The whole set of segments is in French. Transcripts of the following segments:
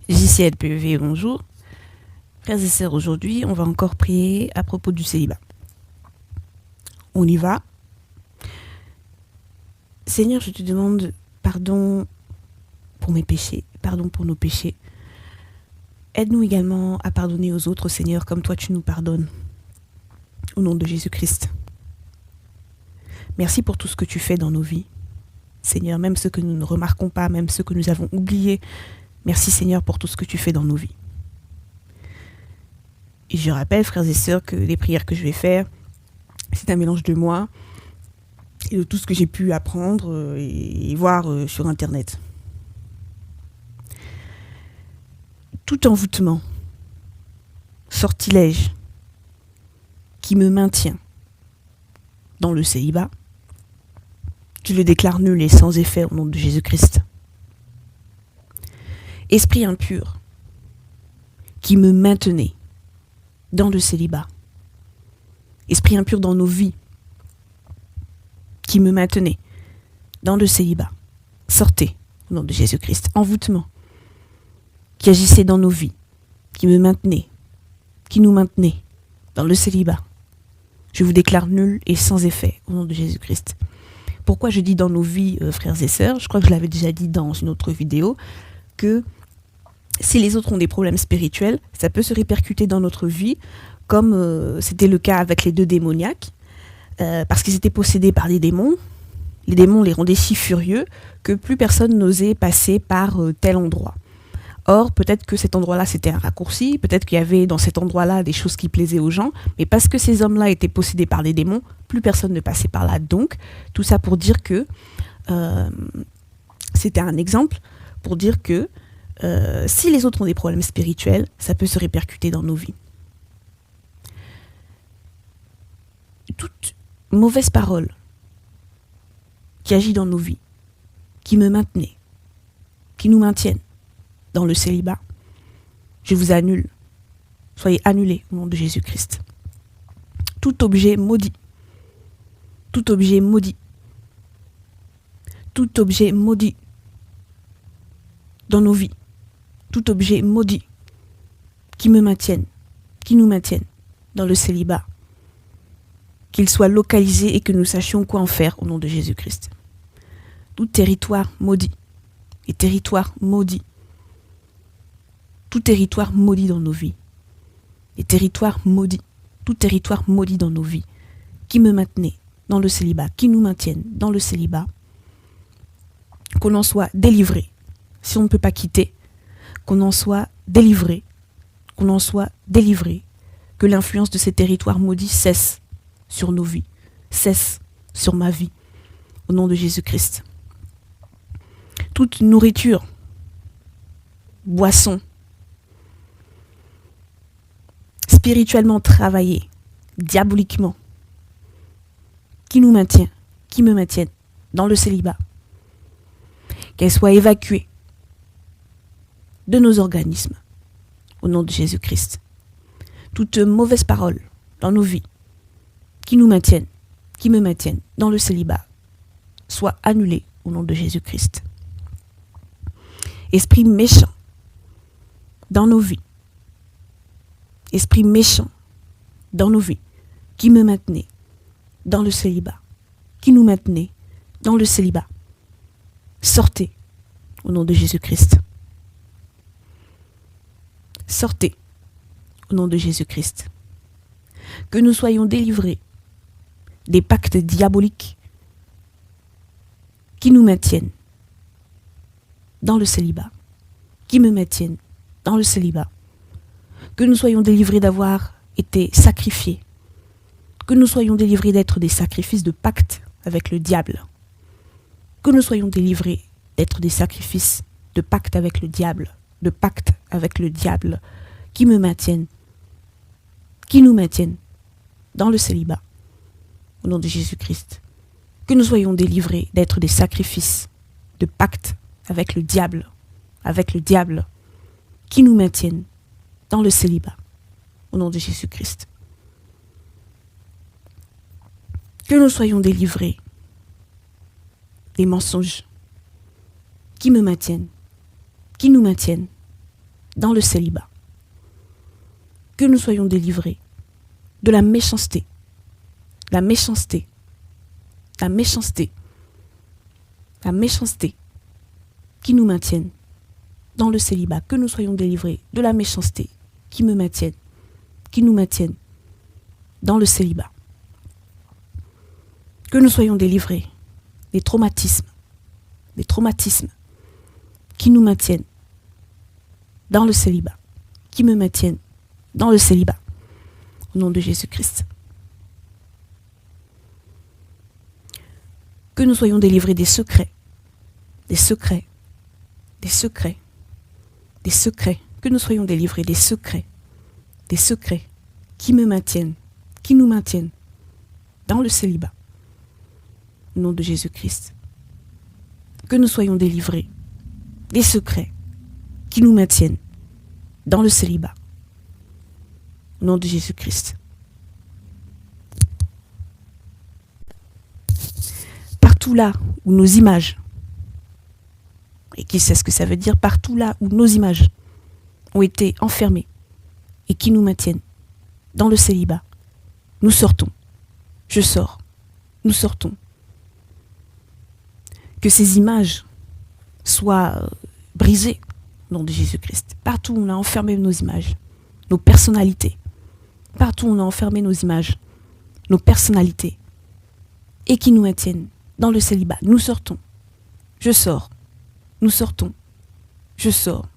JCLPEV, bonjour. Frères et sœurs, aujourd'hui, on va encore prier à propos du célibat. On y va. Seigneur, je te demande pardon pour mes péchés, pardon pour nos péchés. Aide-nous également à pardonner aux autres, Seigneur, comme toi tu nous pardonnes. Au nom de Jésus-Christ. Merci pour tout ce que tu fais dans nos vies. Seigneur, même ce que nous ne remarquons pas, même ce que nous avons oublié. Merci Seigneur pour tout ce que tu fais dans nos vies. Et je rappelle, frères et sœurs, que les prières que je vais faire, c'est un mélange de moi et de tout ce que j'ai pu apprendre et voir sur Internet. Tout envoûtement, sortilège qui me maintient dans le célibat, je le déclare nul et sans effet au nom de Jésus-Christ. Esprit impur qui me maintenait dans le célibat, esprit impur dans nos vies qui me maintenait dans le célibat, sortez au nom de Jésus-Christ. Envoûtement qui agissait dans nos vies, qui me maintenait, qui nous maintenait dans le célibat, je vous déclare nul et sans effet au nom de Jésus-Christ. Pourquoi je dis dans nos vies, frères et sœurs, je crois que je l'avais déjà dit dans une autre vidéo, que si les autres ont des problèmes spirituels, ça peut se répercuter dans notre vie, comme c'était le cas avec les deux démoniaques, parce qu'ils étaient possédés par des démons. Les démons les rendaient si furieux que plus personne n'osait passer par tel endroit. Or, peut-être que cet endroit-là, c'était un raccourci, peut-être qu'il y avait dans cet endroit-là des choses qui plaisaient aux gens, mais parce que ces hommes-là étaient possédés par des démons, plus personne ne passait par là. Donc, tout ça pour dire que, c'était un exemple, pour dire que si les autres ont des problèmes spirituels, ça peut se répercuter dans nos vies. Toute mauvaise parole qui agit dans nos vies, qui me maintenait, qui nous maintiennent dans le célibat, je vous annule. Soyez annulés au nom de Jésus-Christ. Tout objet maudit, tout objet maudit, tout objet maudit dans nos vies, tout objet maudit qui me maintienne, qui nous maintienne dans le célibat, qu'il soit localisé et que nous sachions quoi en faire au nom de Jésus-Christ. Tout territoire maudit et territoire maudit, tout territoire maudit dans nos vies, et territoire maudit, tout territoire maudit dans nos vies, qui me maintenait dans le célibat, qui nous maintiennent dans le célibat, qu'on en soit délivré, si on ne peut pas quitter, qu'on en soit délivré, que l'influence de ces territoires maudits cesse sur nos vies, cesse sur ma vie, au nom de Jésus-Christ. Toute nourriture, boisson, spirituellement travaillée, diaboliquement, qui nous maintient, qui me maintienne dans le célibat, qu'elle soit évacuée de nos organismes, au nom de Jésus-Christ. Toute mauvaise parole dans nos vies, qui nous maintiennent, qui me maintiennent dans le célibat, soit annulée au nom de Jésus-Christ. Esprit méchant dans nos vies, esprit méchant dans nos vies, qui me maintenait dans le célibat, qui nous maintenait dans le célibat, sortez au nom de Jésus-Christ. Sortez au nom de Jésus-Christ. Que nous soyons délivrés des pactes diaboliques qui nous maintiennent dans le célibat, qui me maintiennent dans le célibat. Que nous soyons délivrés d'avoir été sacrifiés. Que nous soyons délivrés d'être des sacrifices de pacte avec le diable. Que nous soyons délivrés d'être des sacrifices de pacte avec le diable, de pacte avec le diable, qui me maintiennent, qui nous maintiennent dans le célibat, au nom de Jésus-Christ. Que nous soyons délivrés d'être des sacrifices de pacte avec le diable, qui nous maintiennent dans le célibat, au nom de Jésus-Christ. Que nous soyons délivrés des mensonges qui me maintiennent, qui nous maintiennent dans le célibat. Que nous soyons délivrés de la méchanceté, la méchanceté, la méchanceté, la méchanceté qui nous maintiennent dans le célibat. Que nous soyons délivrés de la méchanceté qui nous maintiennent dans le célibat. Que nous soyons délivrés des traumatismes qui nous maintiennent dans le célibat, qui me maintiennent dans le célibat. Au nom de Jésus-Christ. Que nous soyons délivrés des secrets. Que nous soyons délivrés des secrets qui me maintiennent, qui nous maintiennent dans le célibat. Au nom de Jésus-Christ. Que nous soyons délivrés des secrets qui nous maintiennent dans le célibat. Au nom de Jésus-Christ. Partout là où nos images, et qui sait ce que ça veut dire, partout là où nos images ont été enfermées et qui nous maintiennent dans le célibat, nous sortons. Je sors. Nous sortons. Que ces images soient brisées au nom de Jésus-Christ. Partout où on a enfermé nos images, nos personnalités, partout où on a enfermé nos images, nos personnalités, et qui nous maintiennent dans le célibat, nous sortons. Je sors. Nous sortons. Je sors.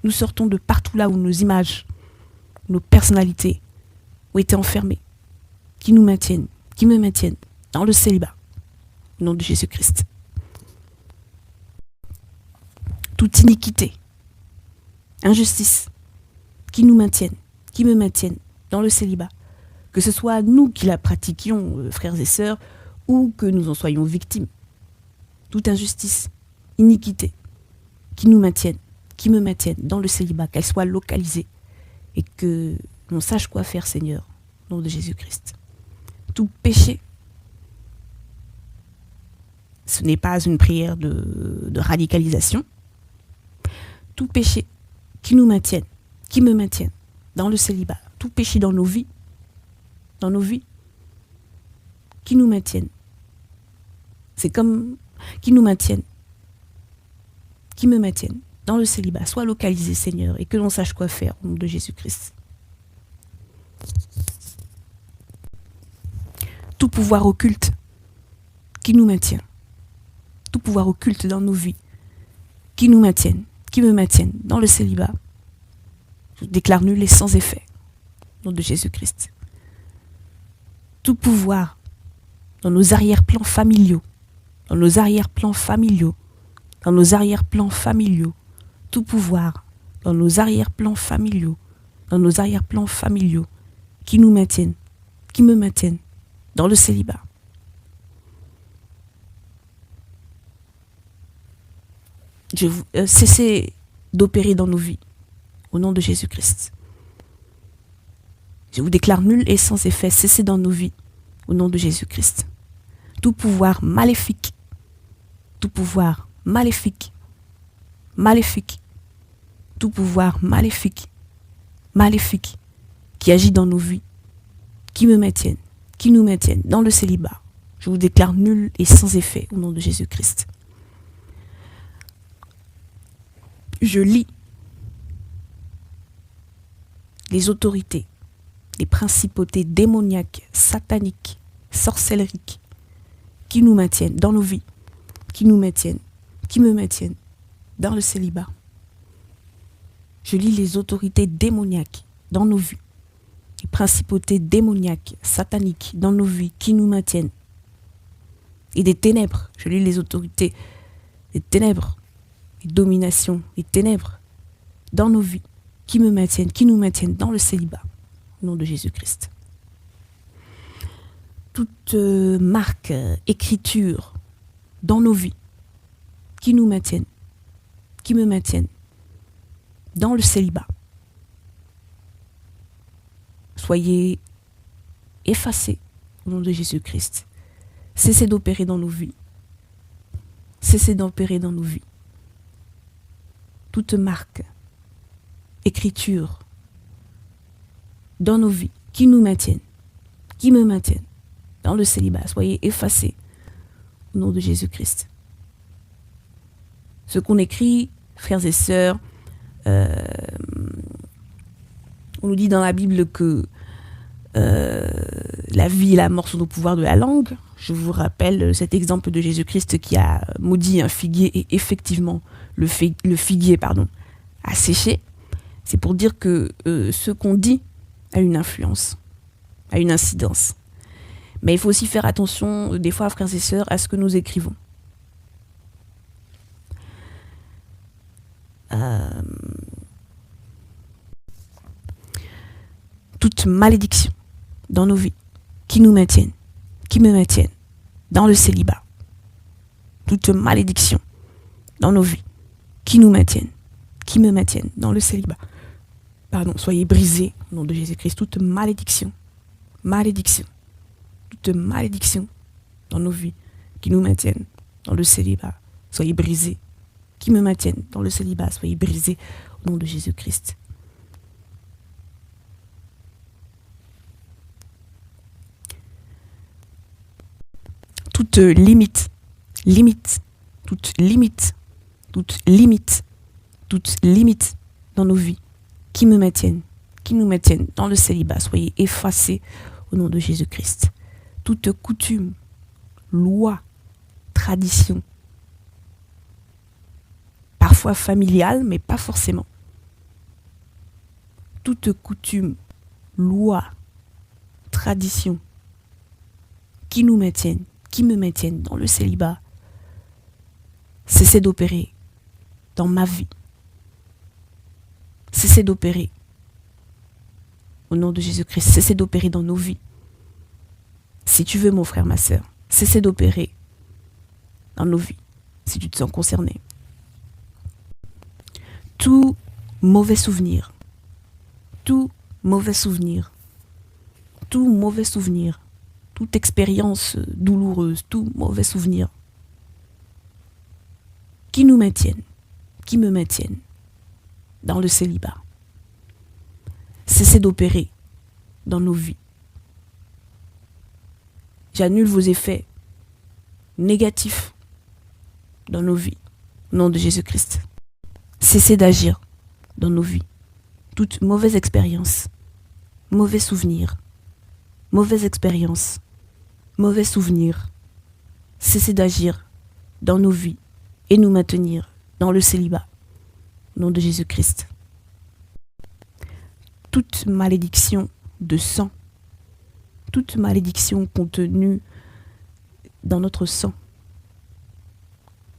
Nous sortons de partout là où nos images, nos personnalités ont été enfermées, qui nous maintiennent, qui me maintiennent dans le célibat. Au nom de Jésus-Christ. Toute iniquité, injustice, qui nous maintiennent, qui me maintiennent dans le célibat. Que ce soit nous qui la pratiquions, frères et sœurs, ou que nous en soyons victimes. Toute injustice, iniquité, qui nous maintiennent, qui me maintiennent dans le célibat, qu'elle soit localisée et que l'on sache quoi faire, Seigneur, au nom de Jésus-Christ. Tout péché, ce n'est pas une prière de radicalisation. Tout péché qui nous maintienne, qui me maintienne dans le célibat, tout péché dans nos vies, qui nous maintiennent. C'est comme qui nous maintiennent, qui me maintiennent dans le célibat, soit localisé, Seigneur, et que l'on sache quoi faire au nom de Jésus-Christ. Tout pouvoir occulte qui nous maintient, tout pouvoir occulte dans nos vies, qui nous maintiennent, qui me maintiennent dans le célibat, je déclare nul et sans effet, au nom de Jésus-Christ. Tout pouvoir dans nos arrière-plans familiaux, tout pouvoir dans nos arrière-plans familiaux, qui nous maintiennent, qui me maintiennent dans le célibat. Cessez d'opérer dans nos vies, au nom de Jésus-Christ. Je vous déclare nul et sans effet, cessez dans nos vies, au nom de Jésus-Christ. Tout pouvoir maléfique, tout pouvoir maléfique, tout pouvoir maléfique, qui agit dans nos vies, qui me maintiennent, qui nous maintiennent dans le célibat. Je vous déclare nul et sans effet, au nom de Jésus-Christ. Je lis les autorités, les principautés démoniaques, sataniques, sorcelleriques, qui nous maintiennent dans nos vies, qui nous maintiennent, qui me maintiennent dans le célibat. Je lis les autorités démoniaques dans nos vies, les principautés démoniaques, sataniques dans nos vies, qui nous maintiennent. Et des ténèbres, je lis les autorités des ténèbres, les dominations, les ténèbres dans nos vies, qui me maintiennent, qui nous maintiennent dans le célibat, au nom de Jésus-Christ. Toute marque, écriture dans nos vies, qui nous maintiennent, qui me maintiennent dans le célibat. Soyez effacés au nom de Jésus-Christ. Cessez d'opérer dans nos vies. Cessez d'opérer dans nos vies. Toute marque, écritures dans nos vies qui nous maintiennent, qui me maintiennent dans le célibat, soyez effacés au nom de Jésus-Christ. Ce qu'on écrit, frères et sœurs, on nous dit dans la Bible que la vie et la mort sont au pouvoir de la langue. Je vous rappelle cet exemple de Jésus-Christ qui a maudit un figuier et effectivement le figuier a séché. C'est pour dire que ce qu'on dit a une influence, a une incidence. Mais il faut aussi faire attention, des fois, frères et sœurs, à ce que nous écrivons. Toute malédiction dans nos vies qui nous maintiennent, qui me maintiennent dans le célibat. Toute malédiction dans nos vies qui nous maintiennent, qui me maintiennent dans le célibat. Soyez brisés au nom de Jésus-Christ. Toute malédiction, toute malédiction dans nos vies qui nous maintiennent dans le célibat. Soyez brisés, qui me maintiennent dans le célibat. Soyez brisés au nom de Jésus-Christ. Toute limite dans nos vies qui me maintiennent, qui nous maintiennent dans le célibat, soyez effacés au nom de Jésus-Christ. Toute coutume, loi, tradition, parfois familiale, mais pas forcément. Toute coutume, loi, tradition, qui nous maintiennent, qui me maintiennent dans le célibat, cessez d'opérer dans ma vie. Cessez d'opérer au nom de Jésus-Christ. Cessez d'opérer dans nos vies. Si tu veux, mon frère, ma sœur, cessez d'opérer dans nos vies, si tu te sens concerné. Tout mauvais souvenir, toute expérience douloureuse, tout mauvais souvenir qui nous maintiennent, qui me maintiennent dans le célibat. Cessez d'opérer dans nos vies. J'annule vos effets négatifs dans nos vies, au nom de Jésus-Christ. Cessez d'agir dans nos vies. Toute mauvaise expérience, mauvais souvenir, mauvaise expérience, mauvais souvenir. Cessez d'agir dans nos vies et nous maintenir dans le célibat, au nom de Jésus-Christ. Toute malédiction de sang, toute malédiction contenue dans notre sang,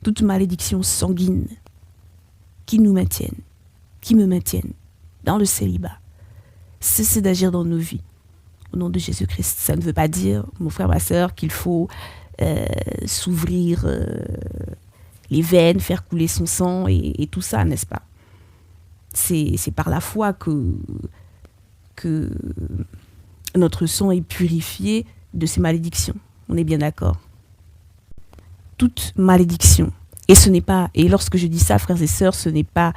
toute malédiction sanguine qui nous maintiennent, qui me maintiennent dans le célibat, cessez d'agir dans nos vies, au nom de Jésus-Christ. Ça ne veut pas dire, mon frère, ma sœur, qu'il faut s'ouvrir les veines, faire couler son sang et tout ça, n'est-ce pas? C'est par la foi que notre sang est purifié de ces malédictions. On est bien d'accord. Toute malédiction. Et lorsque je dis ça, frères et sœurs, ce n'est pas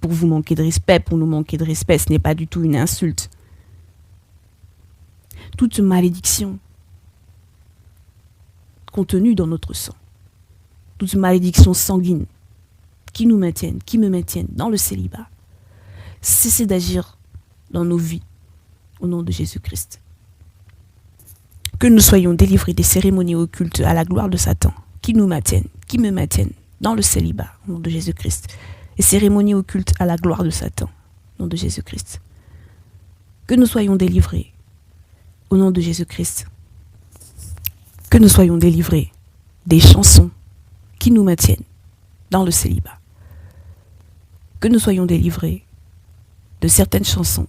pour vous manquer de respect, pour nous manquer de respect, ce n'est pas du tout une insulte. Toute malédiction contenue dans notre sang, toute malédiction sanguine qui nous maintiennent, qui me maintiennent dans le célibat, cessez d'agir dans nos vies, au nom de Jésus-Christ. Que nous soyons délivrés des cérémonies occultes à la gloire de Satan, qui nous maintiennent, qui me maintiennent dans le célibat, au nom de Jésus-Christ. Les cérémonies occultes à la gloire de Satan, au nom de Jésus-Christ. Que nous soyons délivrés, au nom de Jésus-Christ. Que nous soyons délivrés des chansons qui nous maintiennent dans le célibat. Que nous soyons délivrés de certaines chansons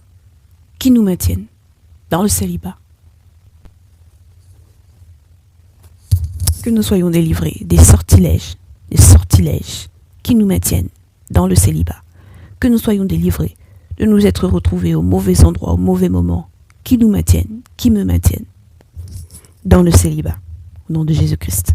qui nous maintiennent dans le célibat. Que nous soyons délivrés des sortilèges qui nous maintiennent dans le célibat. Que nous soyons délivrés de nous être retrouvés au mauvais endroit, au mauvais moment, qui nous maintiennent, qui me maintiennent dans le célibat, au nom de Jésus-Christ.